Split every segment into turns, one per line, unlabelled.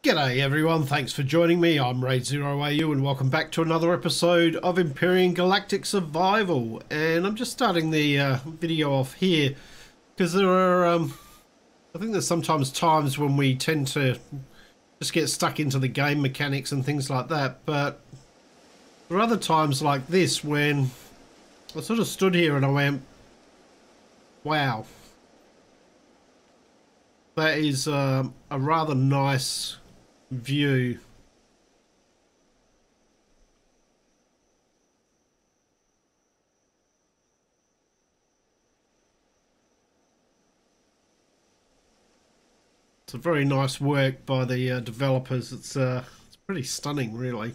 G'day everyone, thanks for joining me. I'm Raidzero and welcome back to another episode of Empyrion Galactic Survival. And I'm just starting the video off here because there are, I think there's sometimes times when we tend to just get stuck into the game mechanics and things like that. But there are other times like this when I sort of stood here and I went, wow. That is a rather nice view. It's a very nice work by the developers. It's pretty stunning, really.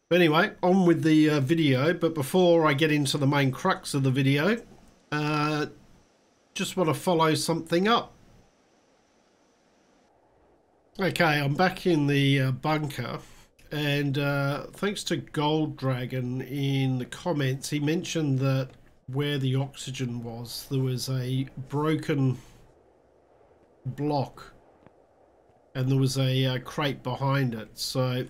But anyway, on with the video. But before I get into the main crux of the video, just want to follow something up. Okay, I'm back in the bunker, and thanks to Gold Dragon in the comments, he mentioned that where the oxygen was, there was a broken block and there was a crate behind it. So I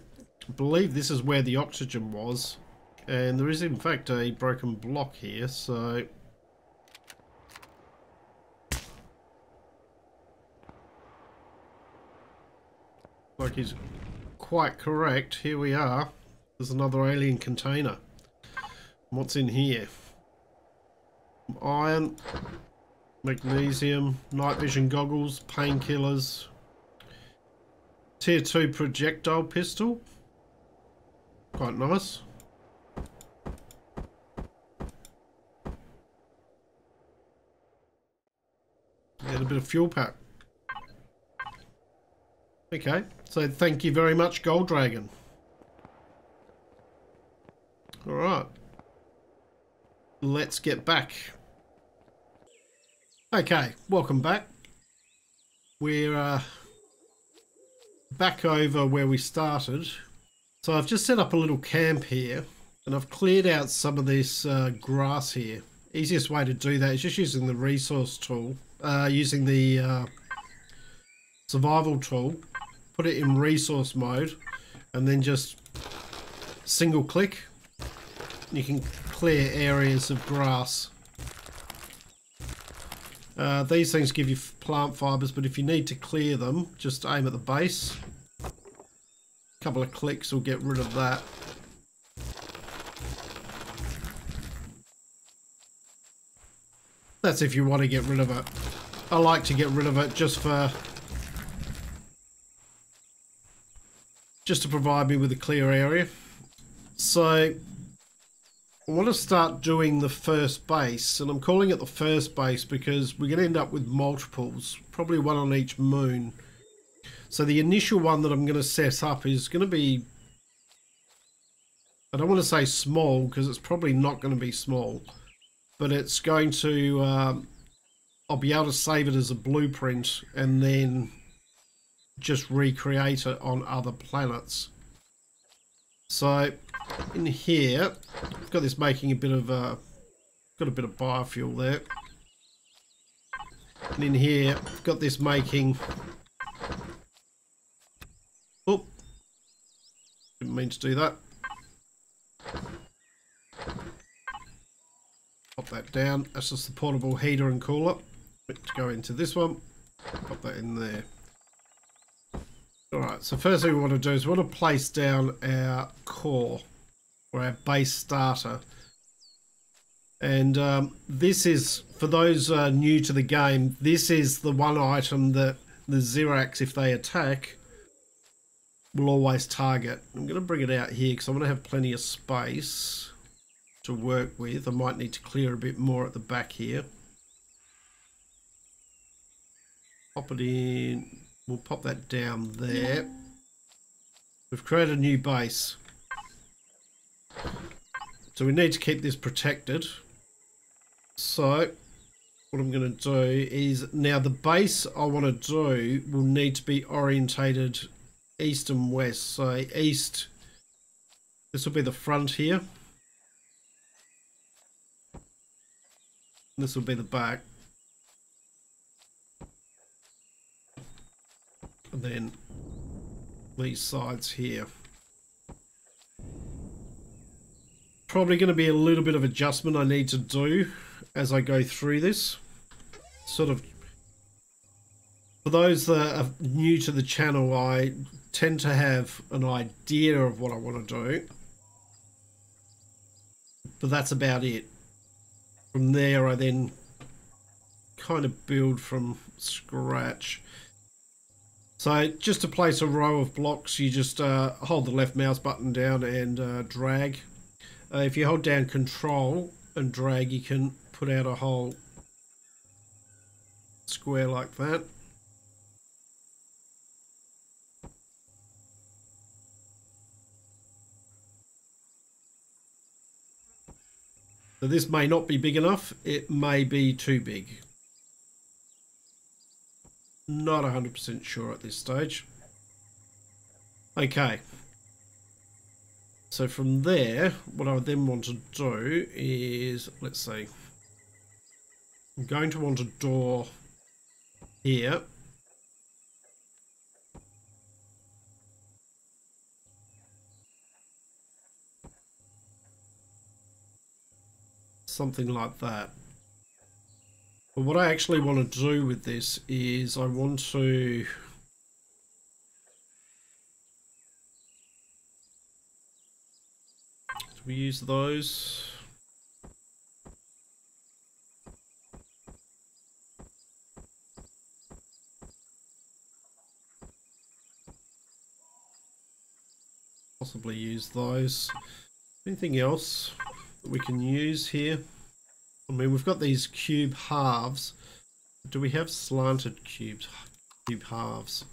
believe this is where the oxygen was, and there is in fact a broken block here. So like he's quite correct. Here we are. There's another alien container. What's in here? Iron, magnesium, night vision goggles, painkillers, tier 2 projectile pistol. Quite nice. And a bit of fuel pack. Okay, so thank you very much, Gold Dragon. Alright. Let's get back. Okay, welcome back. We're back over where we started. So I've just set up a little camp here, and I've cleared out some of this grass here. Easiest way to do that is just using the resource tool, using the survival tool. Put it in resource mode and then just single click. You can clear areas of grass. These things give you plant fibers, but if you need to clear them, just aim at the base. A couple of clicks will get rid of that. That's if you want to get rid of it. I like to get rid of it just to provide me with a clear area. So I want to start doing the first base, and I'm calling it the first base because we're going to end up with multiples, probably one on each moon. So the initial one that I'm going to set up is going to be, I don't want to say small because it's probably not going to be small, but it's going to, I'll be able to save it as a blueprint and then just recreate it on other planets. So in here I've got this making a bit of got a bit of biofuel there, and in here I've got this making, oh, didn't mean to do that. Pop that down. That's just the portable heater and cooler to go into this one. Pop that in there. Alright, so first thing we want to do is we want to place down our core, or our base starter. And this is, for those new to the game, this is the one item that the Xerax, if they attack, will always target. I'm going to bring it out here because I'm going to have plenty of space to work with. I might need to clear a bit more at the back here. Pop it in. We'll pop that down there. We've created a new base. So we need to keep this protected. So what I'm going to do is, now the base I want to do will need to be orientated east and west. So east, this will be the front here. This will be the back. and then these sides here. Probably going to be a little bit of adjustment I need to do as I go through this. Sort of, for those that are new to the channel, I tend to have an idea of what I want to do, but that's about it. From there, I then kind of build from scratch. So just to place a row of blocks, you just hold the left mouse button down and drag. If you hold down Control and drag, you can put out a whole square like that. So this may not be big enough, it may be too big. Not 100% sure at this stage. Okay. So from there, what I then want to do is, let's see. I'm going to want a door here. Something like that. But what I actually want to do with this is I want to... Do we use those? Possibly use those. Anything else that we can use here? I mean, we've got these cube halves. Do we have slanted cube halves?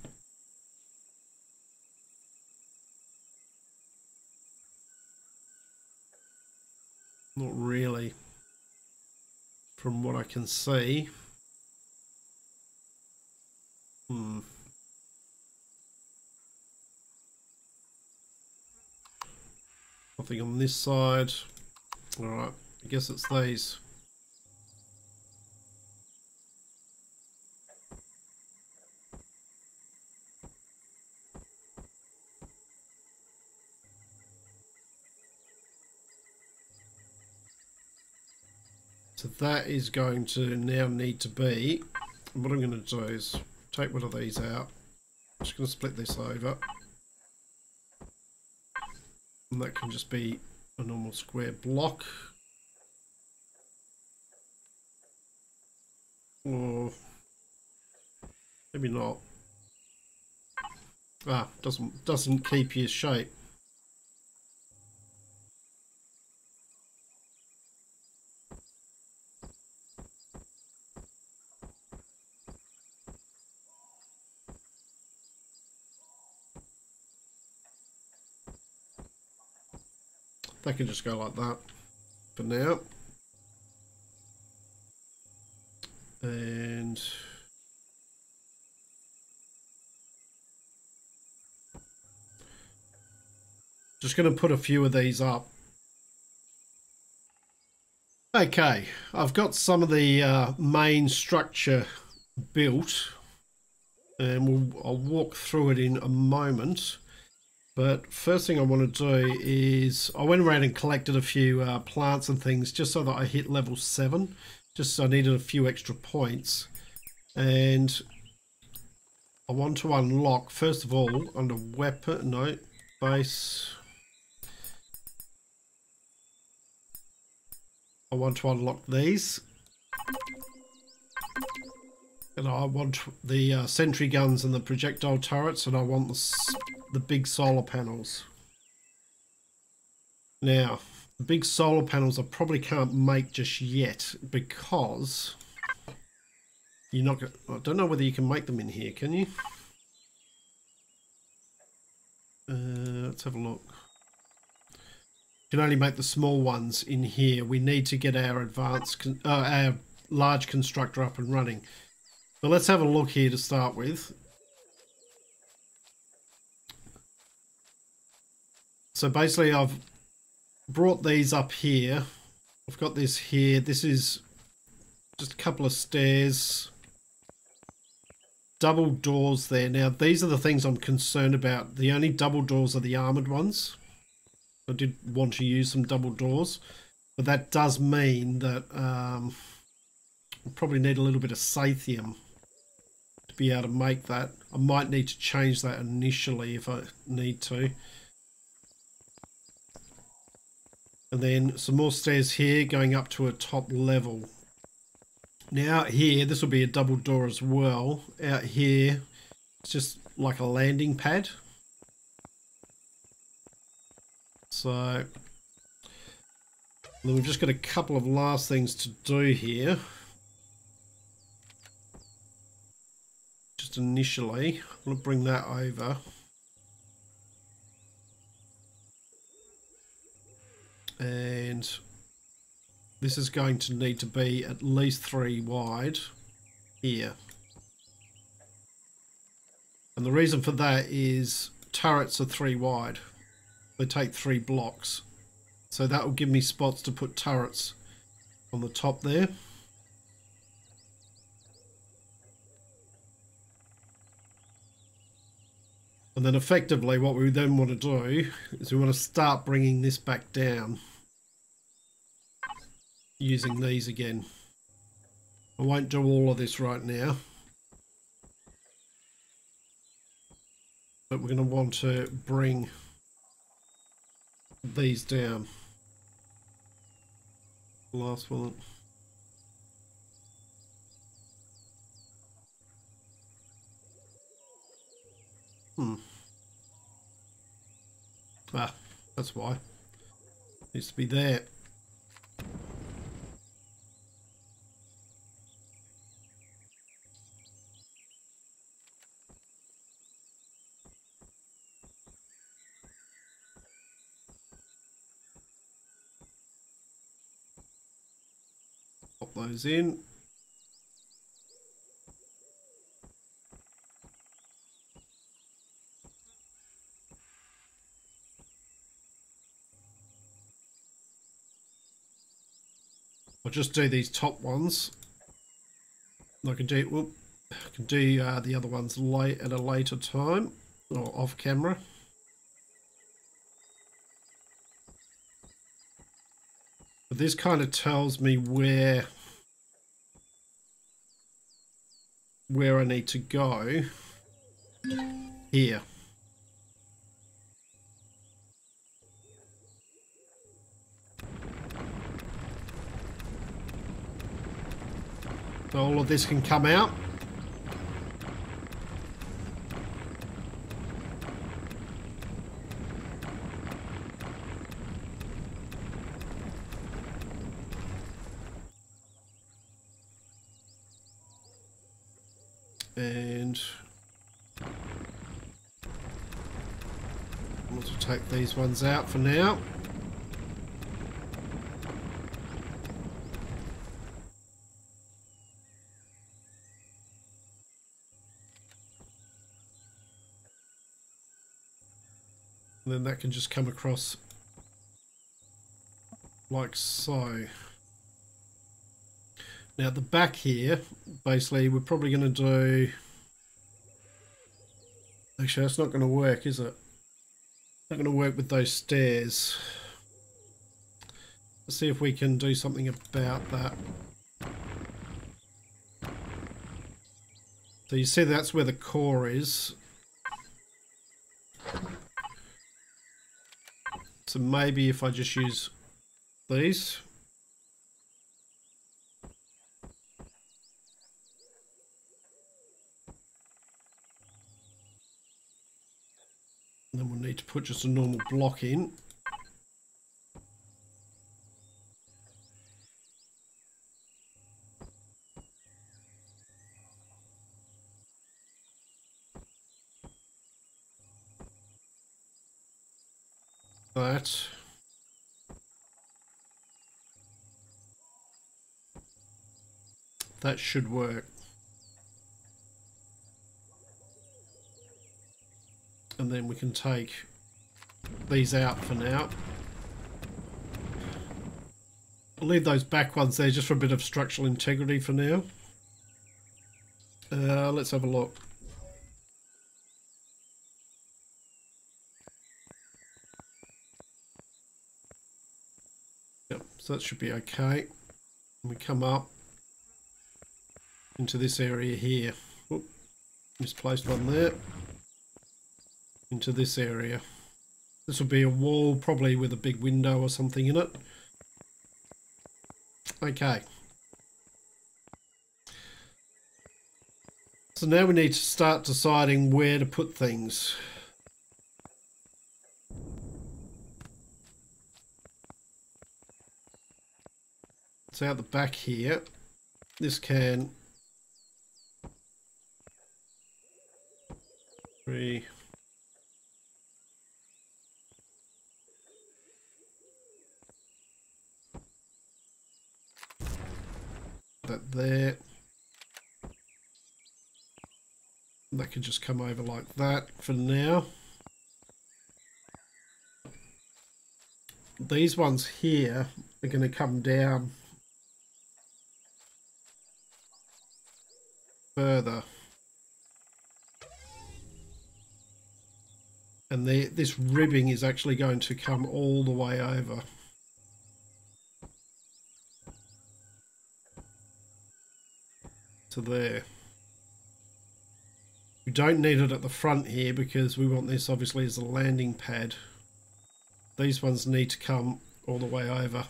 Not really, from what I can see. Nothing on this side. Alright, I guess it's these. So that is going to now need to be, what I'm going to do is take one of these out. I'm just going to split this over. And that can just be a normal square block. Or maybe not. Ah, doesn't keep your shape. That can just go like that for now. And just going to put a few of these up. Okay, I've got some of the main structure built, and I'll walk through it in a moment. But first thing I want to do is, I went around and collected a few plants and things just so that I hit level 7. Just so I needed a few extra points. And I want to unlock, first of all, under weapon, no, base. I want to unlock these. And I want the sentry guns and the projectile turrets, and I want the big solar panels. Now, the big solar panels I probably can't make just yet because you're not. I don't know whether you can make them in here. Can you? Let's have a look. You can only make the small ones in here. We need to get our our large constructor up and running. So let's have a look here to start with. So basically I've brought these up here. I've got this here. This is just a couple of stairs. double doors there. Now, these are the things I'm concerned about. The only double doors are the armoured ones. I did want to use some double doors, but that does mean that we'll probably need a little bit of Sathium to be able to make that. I might need to change that initially if I need to. And then some more stairs here going up to a top level. Now out here, this will be a double door as well. Out here, it's just like a landing pad. So, then we've just got a couple of last things to do here. Just initially, I'm going to bring that over. And this is going to need to be at least 3 wide here. And the reason for that is turrets are 3 wide. They take 3 blocks. So that will give me spots to put turrets on the top there. And then effectively what we then want to do is we want to start bringing this back down using these again. I won't do all of this right now, but we're going to want to bring these down. Last one. Ah, that's why. Needs to be there. Pop those in. I'll just do these top ones. I can do the other ones late at a later time or off camera. But this kind of tells me where I need to go here. So all of this can come out. And we'll also take these ones out for now. And then that can just come across like so. Now at the back here, basically we're probably going to do... Actually, that's not going to work, is it? Not going to work with those stairs. Let's see if we can do something about that. So you see that's where the core is. So maybe if I just use these. And then we'll need to put just a normal block in. That should work. And then we can take these out for now. I'll leave those back ones there just for a bit of structural integrity for now. Let's have a look. So that should be okay. And we come up into this area here. Oop, misplaced one there. Into this area. This will be a wall, probably with a big window or something in it. Okay. So now we need to start deciding where to put things. It's out the back here. This can... 3... that there. That can just come over like that for now. These ones here are going to come down further. And this ribbing is actually going to come all the way over. To there. We don't need it at the front here because we want this obviously as a landing pad. These ones need to come all the way over.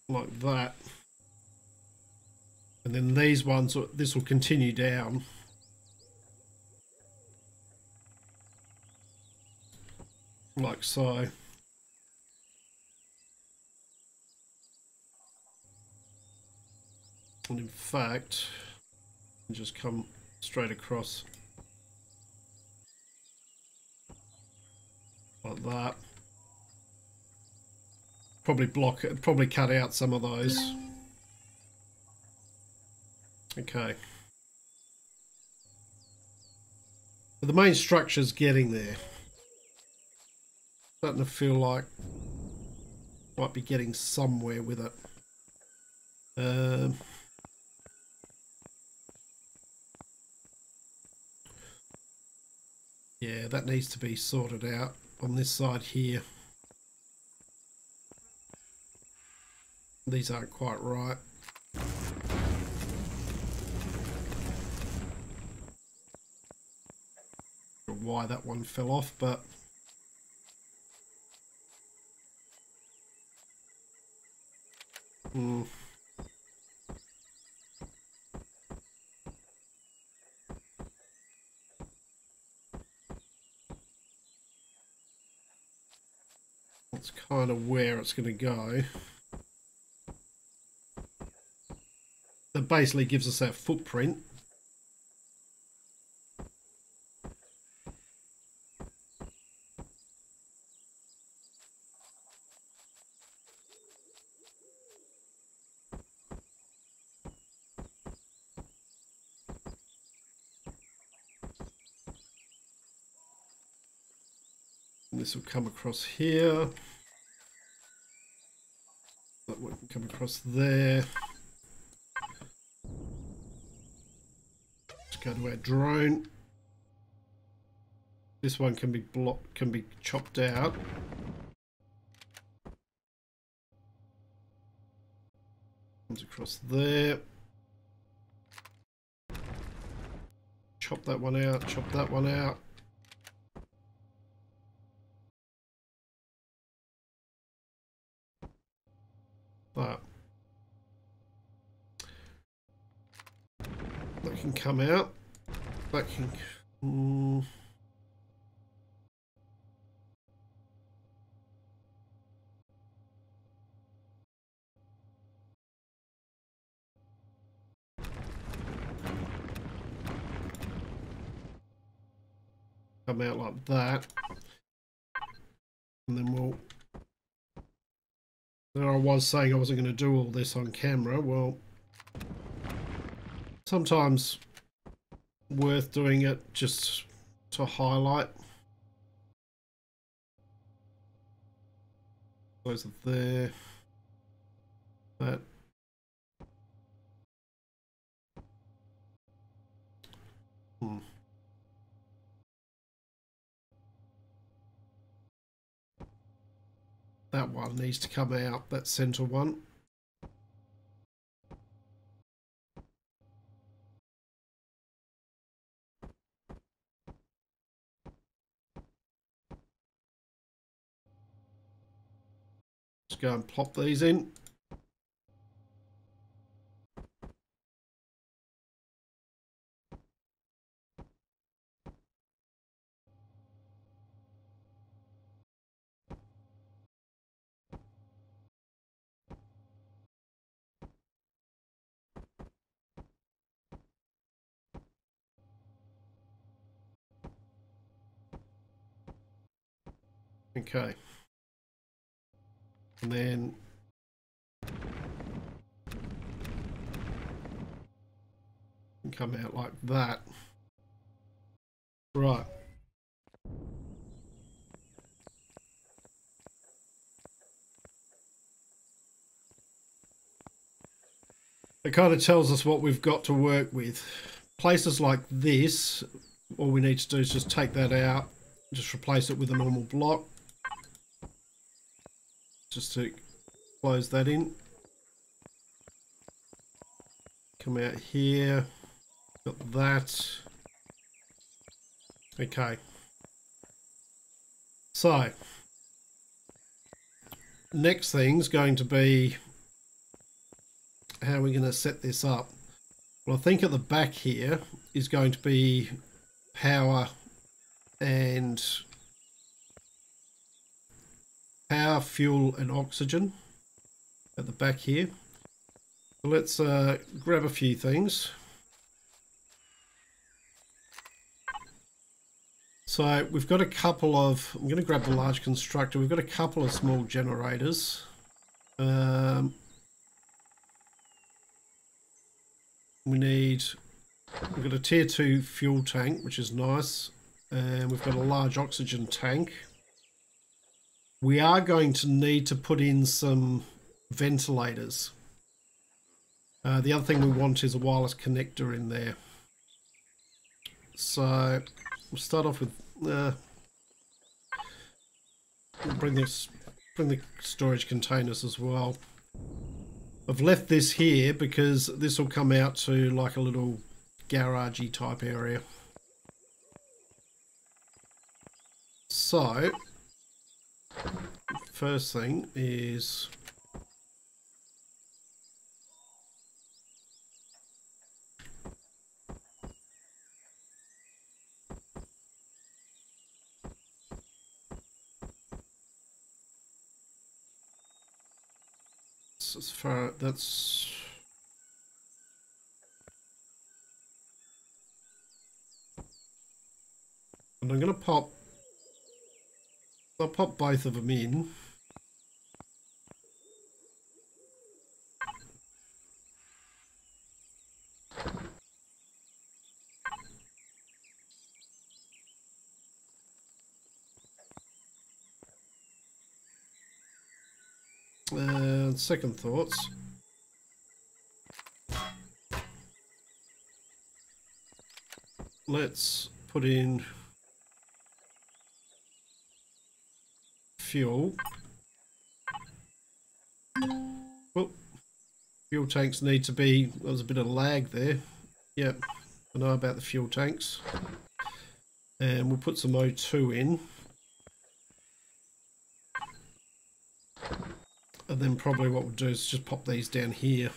Like that. And then these ones, this will continue down. Like so. And in fact, just come straight across. Like that. Probably cut out some of those. Okay. But the main structure's getting there. Starting to feel like might be getting somewhere with it. Yeah, that needs to be sorted out on this side here. These aren't quite right. Don't know why that one fell off, but that's kind of where it's going to go. That basically gives us our footprint. And this will come across here. That one can come across there. Go to our drone. This one can be chopped out. Comes across there. Chop that one out, chop that one out. That can come out. That can... come out like that. And then we'll There I was saying I wasn't going to do all this on camera. Well, sometimes worth doing it just to highlight. Those are there. That. That one needs to come out, that center one. Let's go and plop these in. Okay. And then come out like that. Right. It kind of tells us what we've got to work with. Places like this, all we need to do is just take that out, just replace it with a normal block. Just to close that in. Come out here. Got that. Okay. So, next thing's going to be how we're going to set this up. Well, I think at the back here is going to be power, fuel and oxygen at the back here. So let's grab a few things. So we've got a couple of, I'm going to grab the large constructor. We've got a couple of small generators. We've got a tier 2 fuel tank, which is nice. And we've got a large oxygen tank. We are going to need to put in some ventilators. The other thing we want is a wireless connector in there. So we'll start off with we'll bring the storage containers as well. I've left this here because this will come out to like a little garagey type area. So first thing is as far that's and I'm going to I'll pop both of them in. And second thoughts. Let's put in fuel. Well, fuel tanks need to be, there was a bit of lag there. Yep, I know about the fuel tanks. And we'll put some O2 in. And then probably what we'll do is just pop these down here.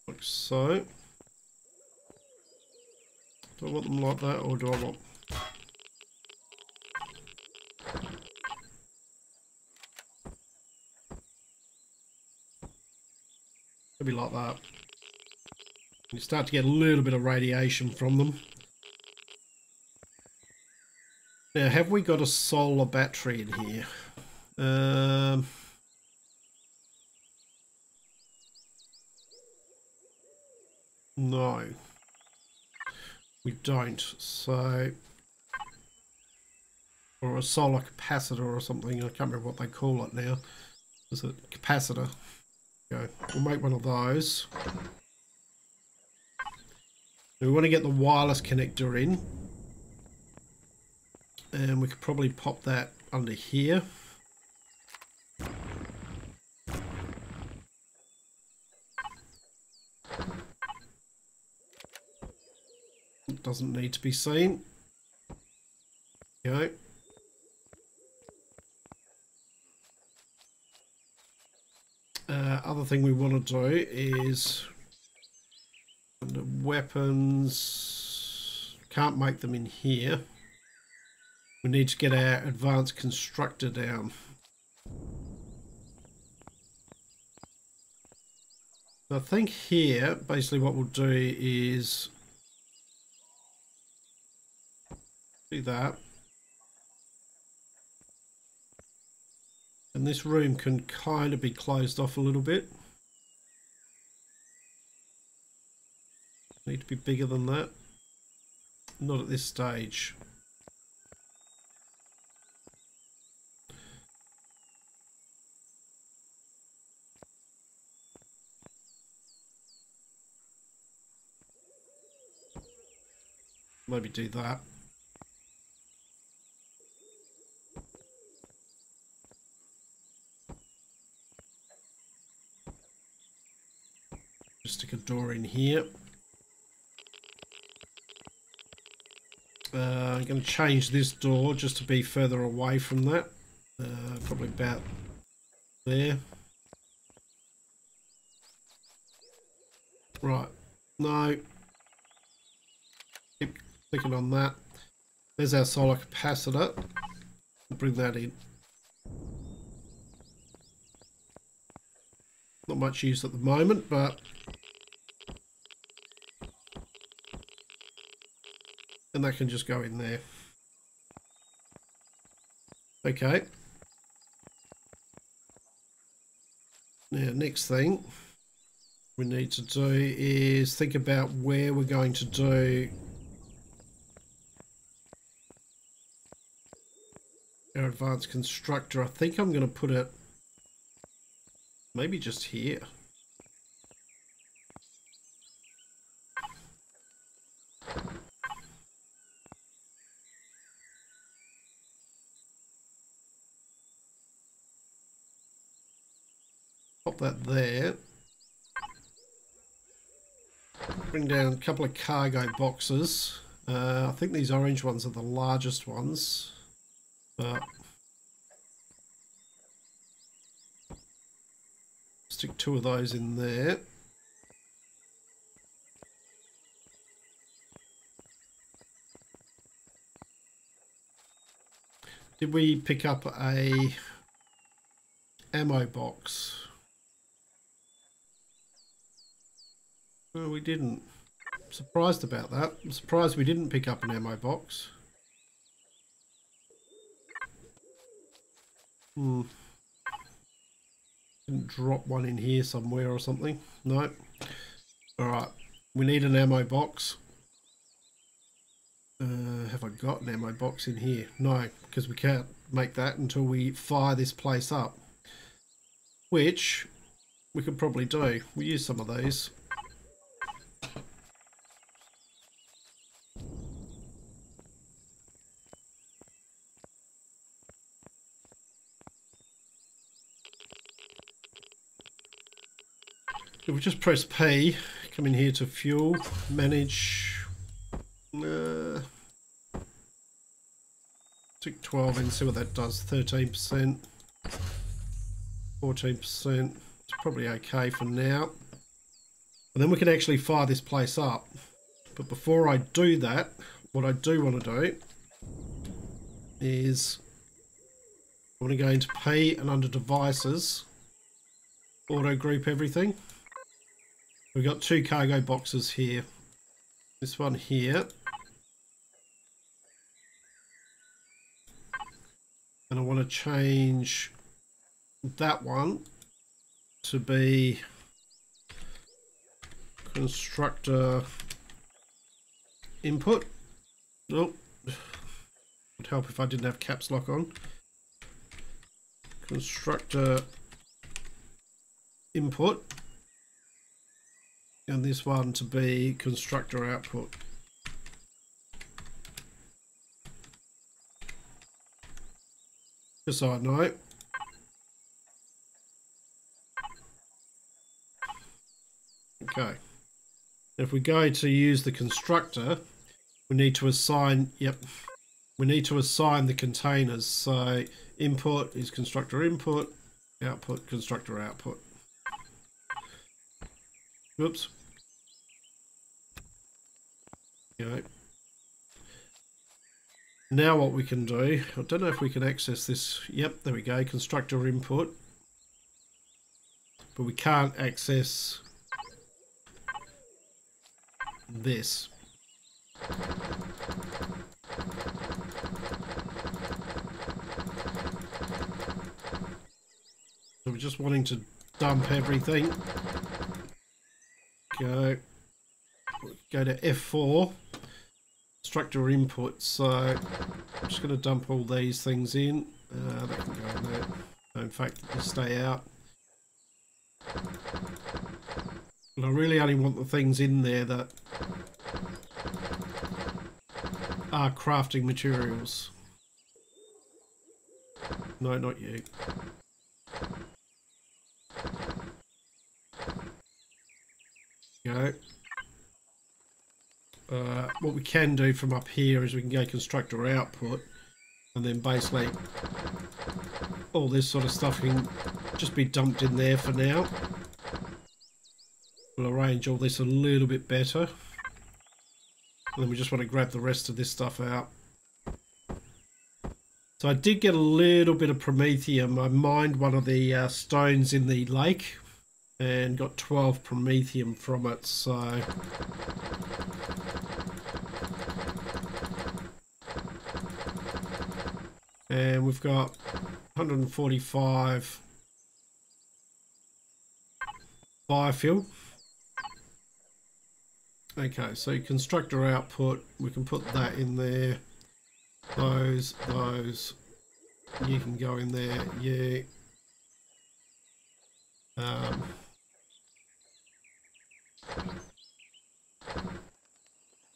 Like so. Do I want them like that, or do I want... Maybe like that. You start to get a little bit of radiation from them. Now, have we got a solar battery in here? No, we don't. So, or a solar capacitor or something. I can't remember what they call it now. Is it capacitor? Okay, we'll make one of those. We want to get the wireless connector in. And we could probably pop that under here. It doesn't need to be seen. Okay. Other thing we want to do is under weapons. Can't make them in here. We need to get our advanced constructor down. So I think here, basically what we'll do is do that. And this room can kind of be closed off a little bit. Need to be bigger than that. Not at this stage. Maybe do that. Just stick a door in here. I'm going to change this door just to be further away from that. Probably about there. Right. No. Keep clicking on that. There's our solar capacitor. Bring that in. Not much use at the moment, but and that can just go in there. Okay. Now, next thing we need to do is think about where we're going to do our advanced constructor. I think I'm going to put it maybe just here. Pop that there. Bring down a couple of cargo boxes. I think these orange ones are the largest ones. But stick two of those in there. Did we pick up a ammo box? No, we didn't. I'm surprised about that. I'm surprised we didn't pick up an ammo box. Didn't drop one in here somewhere or something. No. Alright. We need an ammo box. Have I got an ammo box in here? No, because we can't make that until we fire this place up. Which we could probably do. We'll use some of these. If we just press P, come in here to fuel, manage, stick 12 in, see what that does, 13%, 14%, it's probably okay for now. And then we can actually fire this place up. But before I do that, what I do want to do is I want to go into P and under devices, auto group everything. We've got two cargo boxes here. This one here. And I want to change that one to be constructor input. Oh, would help if I didn't have caps lock on. Constructor input. And this one to be constructor output. Just so I know. Okay. If we go to use the constructor, we need to assign, we need to assign the containers. So input is constructor input, output constructor output. Whoops. Okay. Now what we can do, I don't know if we can access this. Yep, there we go, constructor input. But we can't access this. So we're just wanting to dump everything. Go to F4. Constructor input, so I'm just going to dump all these things in. They can go in there. In fact, they stay out. But I really only want the things in there that are crafting materials. No, not you. Go. What we can do from up here is we can go constructor output, and then basically all this sort of stuff can just be dumped in there for now. We'll arrange all this a little bit better, and then we just want to grab the rest of this stuff out. So I did get a little bit of promethium. I mined one of the stones in the lake and got 12 promethium from it, so and we've got 145 biofuel. Okay, so constructor output, we can put that in there. Those, you can go in there, yeah.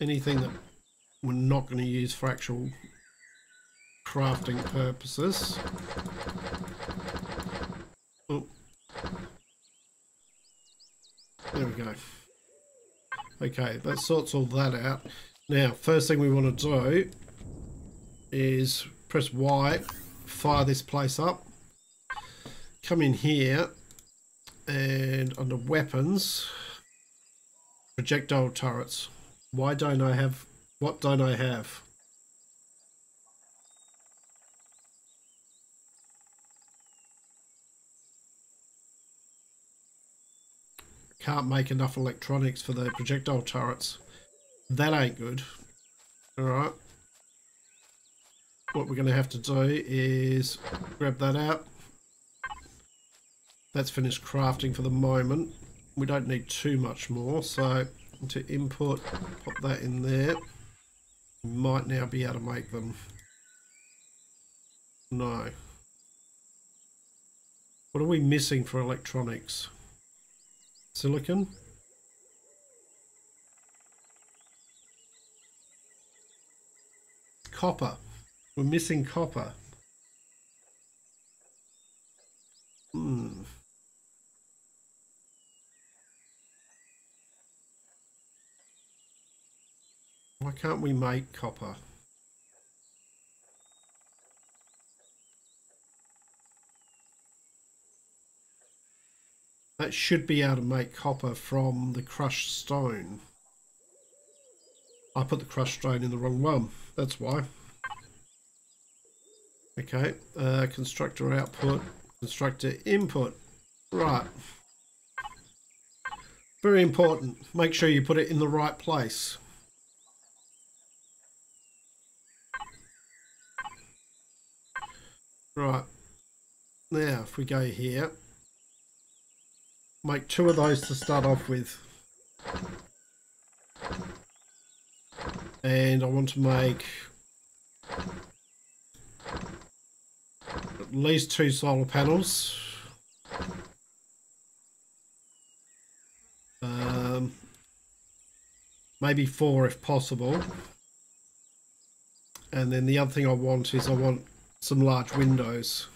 Anything that we're not going to use for actual crafting purposes. Oh. There we go. Okay, that sorts all that out. Now, first thing we want to do is press Y, fire this place up, come in here, and under weapons, projectile turrets. Why don't I have, what don't I have? Can't make enough electronics for the projectile turrets. That ain't good. Alright. What we're going to have to do is grab that out. That's finished crafting for the moment. We don't need too much more, so to input, pop that in there. We might now be able to make them. No. What are we missing for electronics? Silicon? Copper. We're missing copper. Why can't we make copper? That should be able to make copper from the crushed stone. I put the crushed stone in the wrong one. That's why. Okay. Constructor output. Constructor input. Right. Very important. Make sure you put it in the right place. Right. Now, if we go here, make 2 of those to start off with. And I want to make at least 2 solar panels. Maybe 4 if possible. And then the other thing I want is I want some large windows.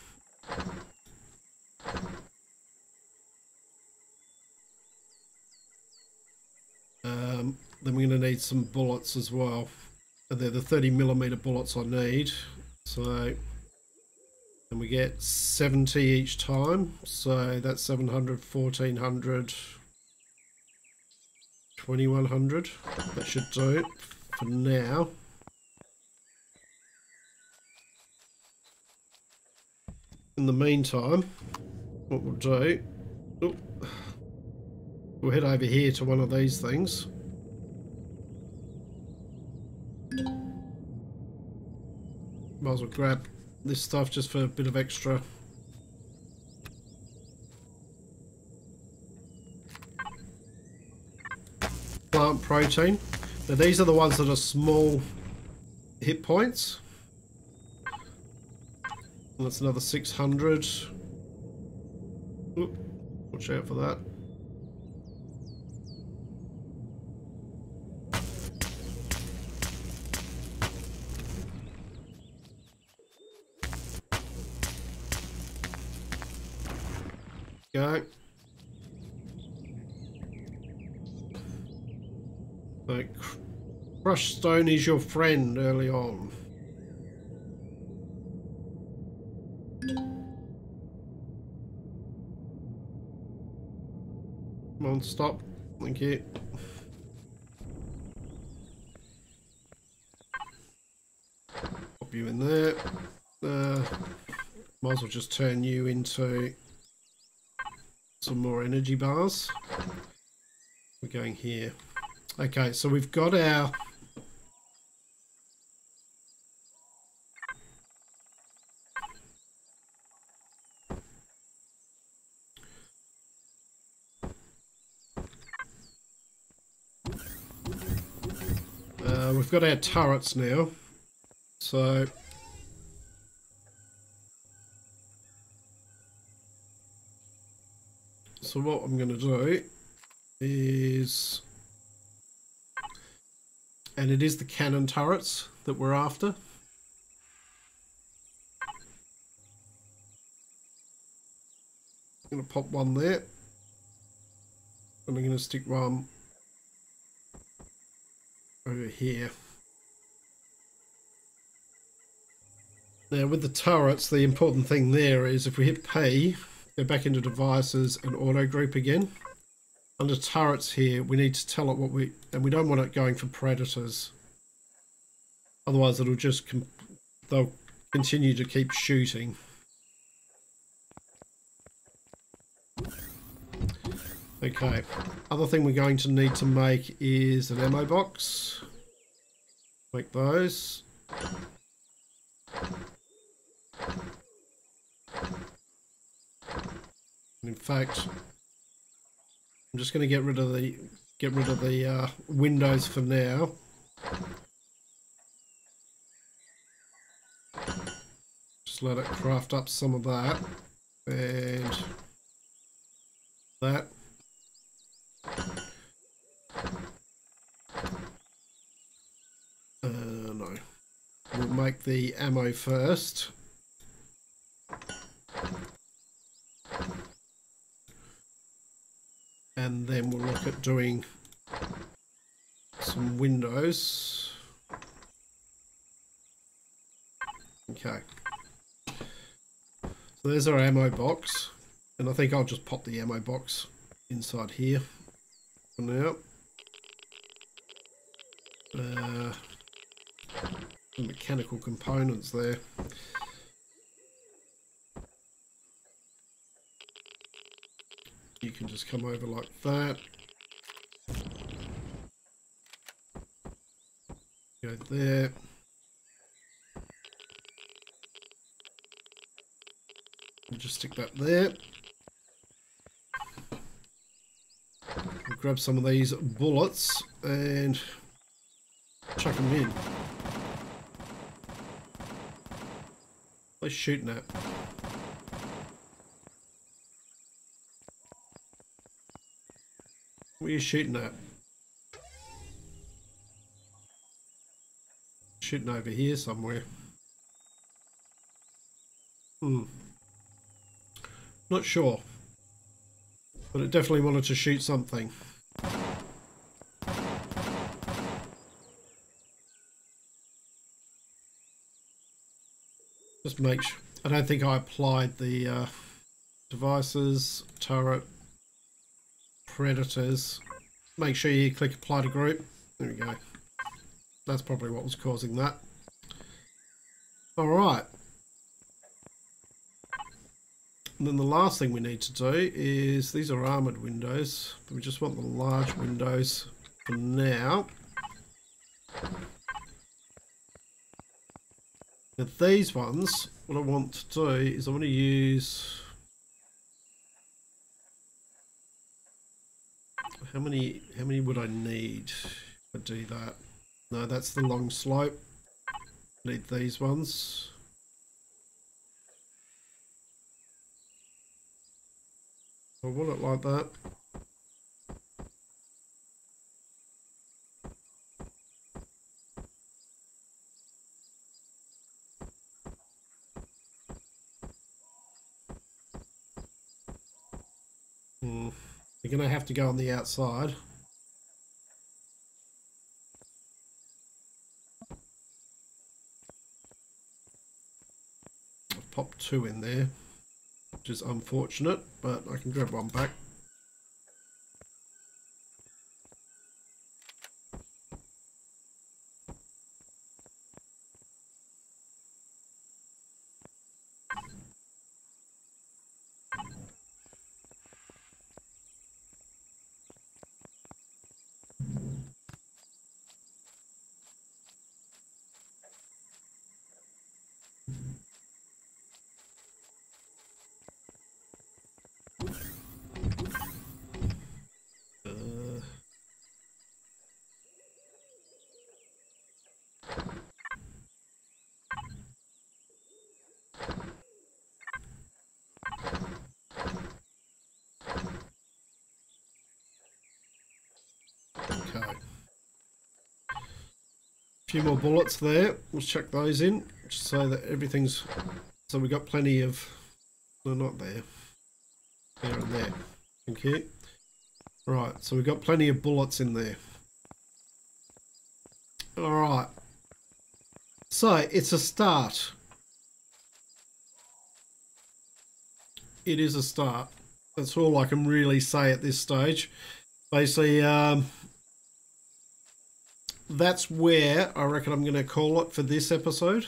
Then we're going to need some bullets as well. And they're the 30mm bullets I need. So, and we get 70 each time. So that's 700, 1400, 2100. That should do it for now. In the meantime, what we'll do, we'll head over here to one of these things. Might as well grab this stuff just for a bit of extra. Plant protein. Now these are the ones that are small hit points. And that's another 600. Oop, watch out for that. Go. So, crushed stone is your friend early on. Come on, stop. Thank you. Pop you in there. Might as well just turn you into some more energy bars. We're going here. Okay, so we've got our we've got our turrets now. So what I'm going to do is, and it is the cannon turrets that we're after. I'm going to pop one there, and I'm going to stick one over here. Now with the turrets, the important thing there is if we hit P, go back into devices and auto group again. Under turrets here, we need to tell it what we, and we don't want it going for predators. Otherwise it'll just, they'll continue to keep shooting. Okay, other thing we're going to need to make is an ammo box. Make those. In fact, I'm just going to get rid of the windows for now. Just let it craft up some of that and that. No, we'll make the ammo first. And then we'll look at doing some windows. Okay. So there's our ammo box. And I think I'll just pop the ammo box inside here for now. Some mechanical components there. You can just come over like that. Go there. just stick that there. We'll grab some of these bullets and chuck them in. What are you shooting at? What are you shooting at? Shooting over here somewhere. Not sure. But it definitely wanted to shoot something. Just make sure. I don't think I applied the devices, turret, predators. Make sure you click apply to group. There we go. That's probably what was causing that. Alright. And then the last thing we need to do is, these are armoured windows, but we just want the large windows for now. Now these ones, what I want to do is I want to use... How many would I need to do that? No, that's the long slope. Need these ones. I want it like that. You're going to have to go on the outside. I've popped 2 in there, which is unfortunate, but I can grab one back. Okay. A few more bullets there. Let's chuck those in, just so that everything's... So we've got plenty of... No, not there. There and there. Thank you. Right, so we've got plenty of bullets in there. Alright. So, it's a start. It is a start. That's all I can really say at this stage. Basically, that's where I reckon I'm going to call it for this episode.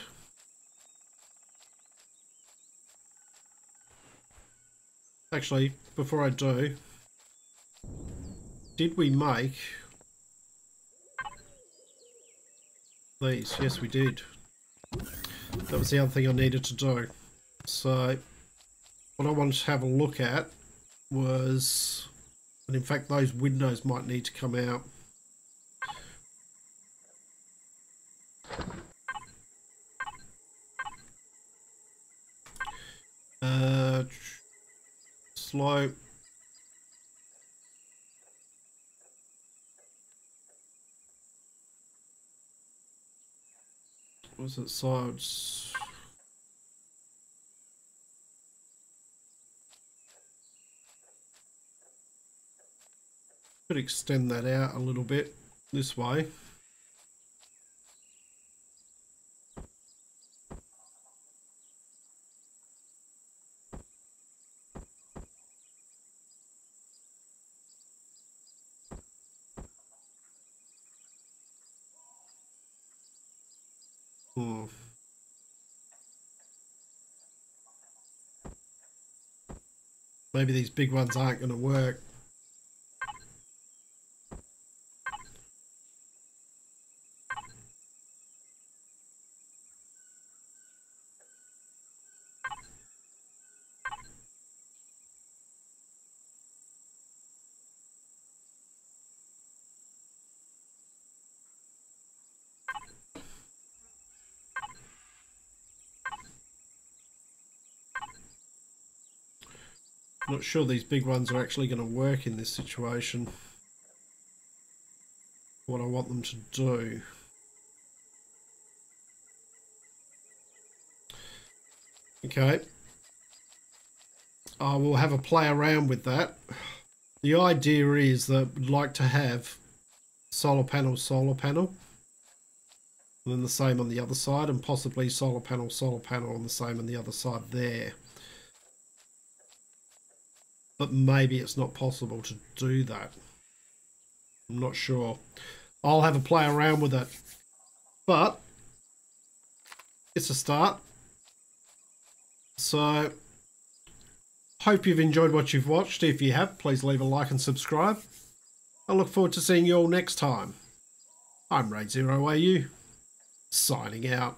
Actually, before I do, did we make these? Yes, we did. That was the other thing I needed to do. So, what I wanted to have a look at was, and in fact those windows might need to come out. Slope. Was it sides? Could extend that out a little bit this way. Maybe these big ones aren't going to work. Not sure these big ones are actually going to work in this situation. What I want them to do. Okay. I will have a play around with that. The idea is that we'd like to have solar panel, and then the same on the other side, and possibly solar panel, and the same on the other side there. But maybe it's not possible to do that. I'm not sure. I'll have a play around with it. But it's a start. So hope you've enjoyed what you've watched. If you have, please leave a like and subscribe. I look forward to seeing you all next time. I'm Raidzero AU, signing out.